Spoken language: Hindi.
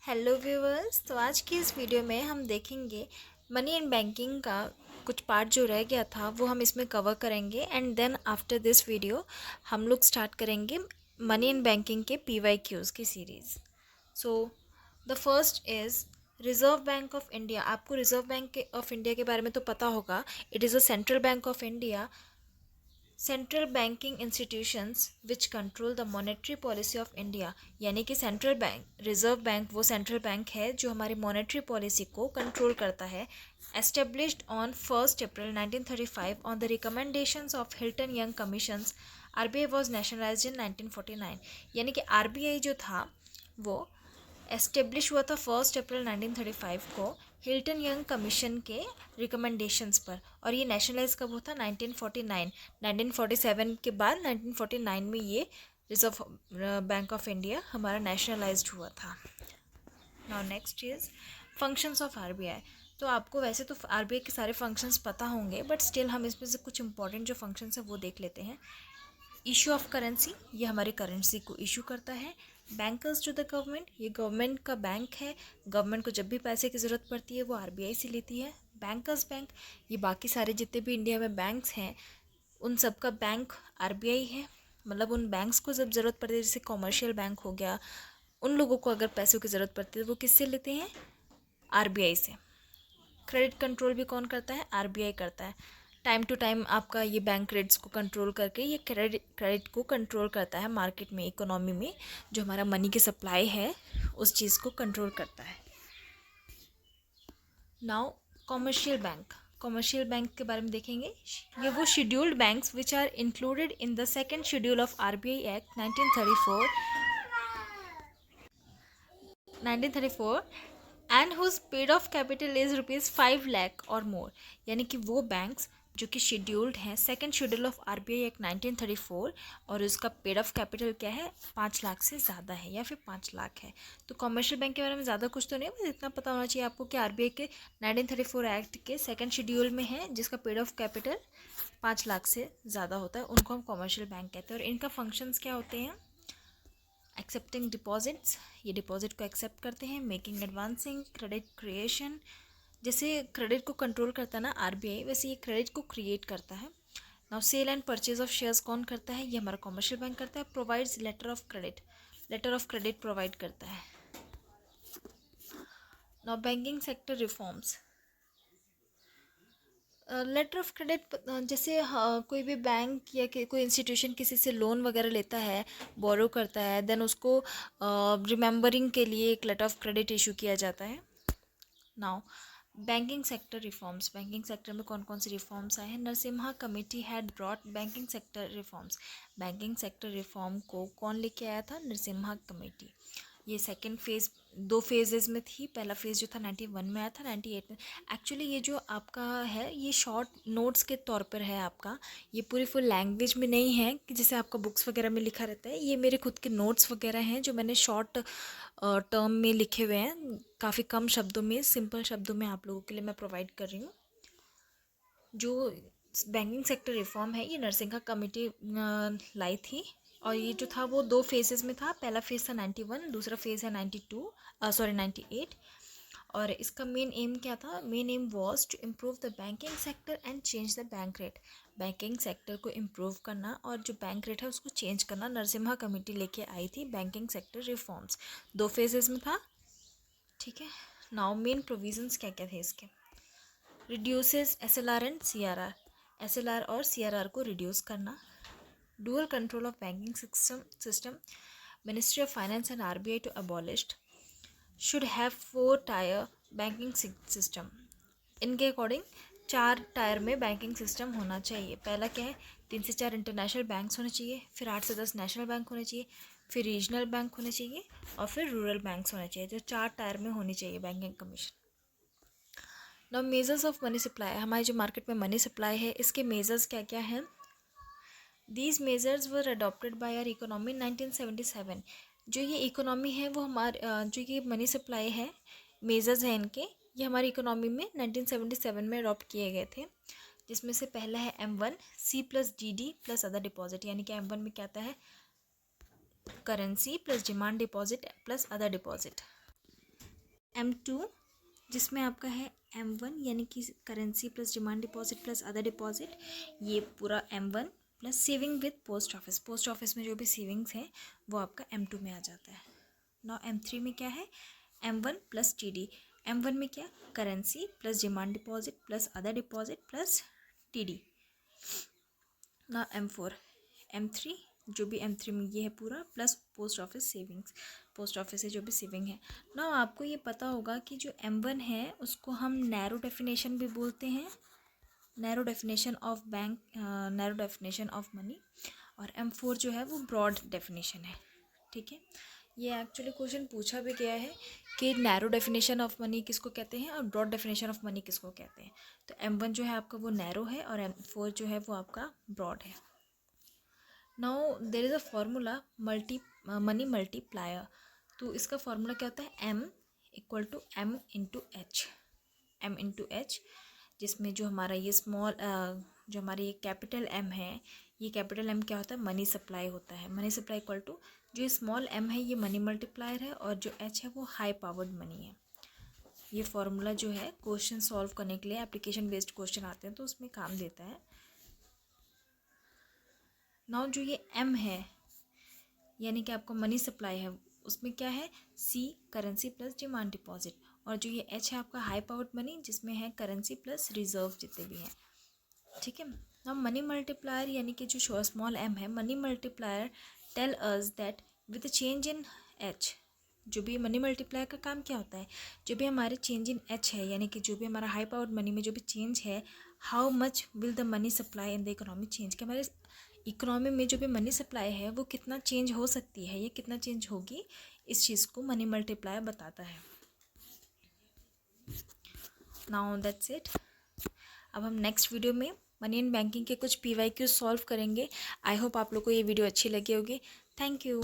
Hello viewers. तो आज की इस वीडियो में हम देखेंगे मनी एंड बैंकिंग का कुछ पार्ट जो रह गया था वो हम इसमें कवर करेंगे and then after this video हम लोग स्टार्ट करेंगे मनी एंड बैंकिंग के PYQs की series. So the first is Reserve Bank of India. आपको रिज़र्व बैंक ऑफ इंडिया के बारे में तो पता होगा। It is a central bank of India, central banking institutions which control the monetary policy of India. यानी कि सेंट्रल बैंक, रिजर्व बैंक वो सेंट्रल बैंक है जो हमारी मॉनेटरी पॉलिसी को कंट्रोल करता है। Established on 1 April 1935 on the recommendations of Hilton Young commissions, RBI was nationalised in 1949। यानी कि RBI जो था वो एस्टेब्लिश हुआ था 1 अप्रैल 1935 को हिल्टन यंग कमीशन के रिकमेंडेशंस पर, और ये नेशनलाइज कब हुआ था? 1949। 1947 के बाद 1949 में ये रिजर्व बैंक ऑफ इंडिया हमारा नेशनलाइज्ड हुआ था। Now next is functions of RBI। तो आपको वैसे तो RBI के सारे फंक्शंस पता होंगे, बट स्टिल हम इसमें से कुछ इंपॉर्टेंट जो फंक्शंस है वो देख लेते हैं। इशू ऑफ करेंसी, ये हमारी करेंसी को इशू करता है। बैंकर्स टू द गवर्नमेंट, ये गवर्नमेंट का बैंक है। गवर्नमेंट को जब भी पैसे की ज़रूरत पड़ती है वो RBI से लेती है। बैंकर्स बैंक, ये बाकी सारे जितने भी इंडिया में बैंक्स हैं उन सब का बैंक RBI है। मतलब उन बैंक्स को जब ज़रूरत पड़ती है, जैसे कॉमर्शियल बैंक हो गया, उन लोगों को अगर पैसों की ज़रूरत पड़ती है वो किससे लेते हैं? RBI से। क्रेडिट कंट्रोल भी कौन करता है? RBI करता है। टाइम टू टाइम आपका ये बैंक रेट्स को कंट्रोल करके ये क्रेडिट को कंट्रोल करता है। मार्केट में, इकोनॉमी में जो हमारा मनी की सप्लाई है उस चीज़ को कंट्रोल करता है। Now commercial bank. Commercial bank के बारे में देखेंगे। ये वो scheduled banks which are included in the second schedule of RBI act 1934 and whose paid off capital is ₹5 lakh और मोर। यानी कि वो बैंक्स जो कि शेड्यूल्ड हैं second schedule of RBI act 1934 और उसका पेड ऑफ कैपिटल क्या है? 5 लाख से ज़्यादा है या फिर 5 लाख है। तो कॉमर्शियल बैंक के बारे में ज़्यादा कुछ तो नहीं, बस इतना पता होना चाहिए आपको कि RBI के 1934 एक्ट के सेकेंड शेड्यूल में है जिसका पेड ऑफ कैपिटल 5 लाख से ज़्यादा होता है, उनको हम कॉमर्शियल बैंक कहते हैं। और इनका फंक्शंस क्या होते हैं? एक्सेप्टिंग डिपॉजिट्स, ये डिपॉजिट को एक्सेप्ट करते हैं। मेकिंग एडवांसिंग, क्रेडिट क्रिएशन, जैसे क्रेडिट को कंट्रोल करता है ना RBI, वैसे ये क्रेडिट को क्रिएट करता है। Now sale and purchase of shares कौन करता है? ये हमारा कॉमर्शियल बैंक करता है। Provides letter of credit provide करता है। Now banking sector reforms. Letter of credit, जैसे कोई भी बैंक या कोई इंस्टीट्यूशन किसी से लोन वगैरह लेता है, बोरो करता है, देन उसको रिमेंबरिंग के लिए एक लेटर ऑफ क्रेडिट इशू किया जाता है। Now banking sector reforms. Banking sector में कौन कौन सी रिफॉर्म्स आए हैं? Narasimha committee had brought banking sector reforms. Banking sector reform को कौन लेके आया था? नरसिम्हा कमेटी। ये सेकेंड फेज़, 2 फेजेस में थी। पहला फेज़ जो था 91 में आया था, 98 में। एक्चुअली ये जो आपका है ये शॉर्ट नोट्स के तौर पर है आपका, ये पूरी फुल लैंग्वेज में नहीं है कि जैसे आपका बुक्स वगैरह में लिखा रहता है। ये मेरे खुद के नोट्स वगैरह हैं जो मैंने शॉर्ट टर्म में लिखे हुए हैं, काफ़ी कम शब्दों में, सिंपल शब्दों में आप लोगों के लिए मैं प्रोवाइड कर रही हूँ। जो बैंकिंग सेक्टर रिफॉर्म है ये नरसिम्हा कमेटी लाई थी, और ये जो था वो 2 फेजेस में था। पहला फेज़ था 91, दूसरा फेज़ है 98। और इसका मेन एम क्या था? Main aim was to improve the banking sector and change the bank rate. Banking sector को इम्प्रूव करना और जो बैंक रेट है उसको चेंज करना नरसिम्हा कमेटी लेके आई थी। बैंकिंग सेक्टर रिफॉर्म्स 2 फेजेस में था, ठीक है। नाउ मेन प्रोविजंस क्या क्या थे इसके? Reduces SLR and CRR। SLR और CRR को रिड्यूस करना। Dual control of banking system. Ministry of finance and RBI to abolished. Should have 4 tier banking system. इनके अकॉर्डिंग 4 टायर में बैंकिंग सिस्टम होना चाहिए। पहला क्या है? 3 से 4 इंटरनेशनल बैंक्स होने चाहिए, फिर 8 से 10 नेशनल बैंक होने चाहिए, फिर रीजनल बैंक होने चाहिए, और फिर रूरल बैंक्स होने चाहिए। जो 4 टायर में होनी चाहिए banking commission. Now measures of money supply. हमारी जो मार्केट में मनी सप्लाई है इसके मेजर्स क्या क्या हैं? These measures were adopted by our economy 1977। जो ये इकोनॉमी है वो हमारे जो ये मनी सप्लाई है, मेजर्स हैं इनके, ये हमारी इकोनॉमी में 1977 में अडॉप्ट किए गए थे। जिसमें से पहला है M1, C+DD plus other deposit. यानी कि M1 में क्या आता है? Currency plus demand deposit plus other deposit. M2 जिसमें आपका है M1 यानी कि currency plus demand deposit plus other deposit, ये पूरा M1 plus saving with post office, post office में जो भी सेविंग्स हैं वो आपका M2 में आ जाता है। नाउ M3 में क्या है, M1 प्लस TD, M1 में क्या, currency plus demand deposit plus other deposit plus TD। Now M4, M3 जो भी M3 में ये है पूरा plus post office savings, post office से जो भी सेविंग है। ना आपको ये पता होगा कि जो M1 है उसको हम नैरो डेफिनेशन भी बोलते हैं, narrow definition of bank, narrow definition of money, और M4 जो है वो ब्रॉड डेफिनेशन है। ठीक है, ये एक्चुअली क्वेश्चन पूछा भी गया है कि नैरो डेफिनेशन ऑफ मनी किसको कहते हैं और ब्रॉड डेफिनेशन ऑफ मनी किसको कहते हैं। तो M1 जो है आपका वो नैरो है और M4 जो है वो आपका ब्रॉड है। Now there is a formula money multiplier, तो इसका फॉर्मूला क्या होता है, M equal to M into H, M into H, जिसमें जो हमारा ये स्मॉल जो हमारी ये कैपिटल M है, ये कैपिटल M क्या होता है, मनी सप्लाई होता है। मनी सप्लाई इक्वल टू जो ये स्मॉल m है ये मनी मल्टीप्लायर है और जो h है वो हाई पावर्ड मनी है। ये फॉर्मूला जो है क्वेश्चन सॉल्व करने के लिए, एप्लीकेशन बेस्ड क्वेश्चन आते हैं तो उसमें काम देता है। नाउ जो ये m है यानी कि आपका मनी सप्लाई है, उसमें क्या है, C currency plus demand deposit, और जो ये H है आपका हाई पावर्ड मनी जिसमें है करेंसी प्लस रिजर्व जितने भी हैं। ठीक है, नाउ मनी मल्टीप्लायर यानी कि जो स्मॉल m है, money multiplier tell us that with change in H, जो भी मनी मल्टीप्लायर का काम क्या होता है, जो भी हमारे चेंज इन H है यानी कि जो भी हमारा हाई पावर्ड मनी में जो भी चेंज है, how much will the money supply in the economy change, कि हमारे इकोनॉमी में जो भी मनी सप्लाई है वो कितना चेंज हो सकती है या कितना चेंज होगी, इस चीज़ को मनी मल्टीप्लायर बताता है। Now that's it. अब हम नेक्स्ट वीडियो में मनी एंड बैंकिंग के कुछ PYQ सॉल्व करेंगे। आई होप आप लोग को ये वीडियो अच्छी लगी होगी। Thank you.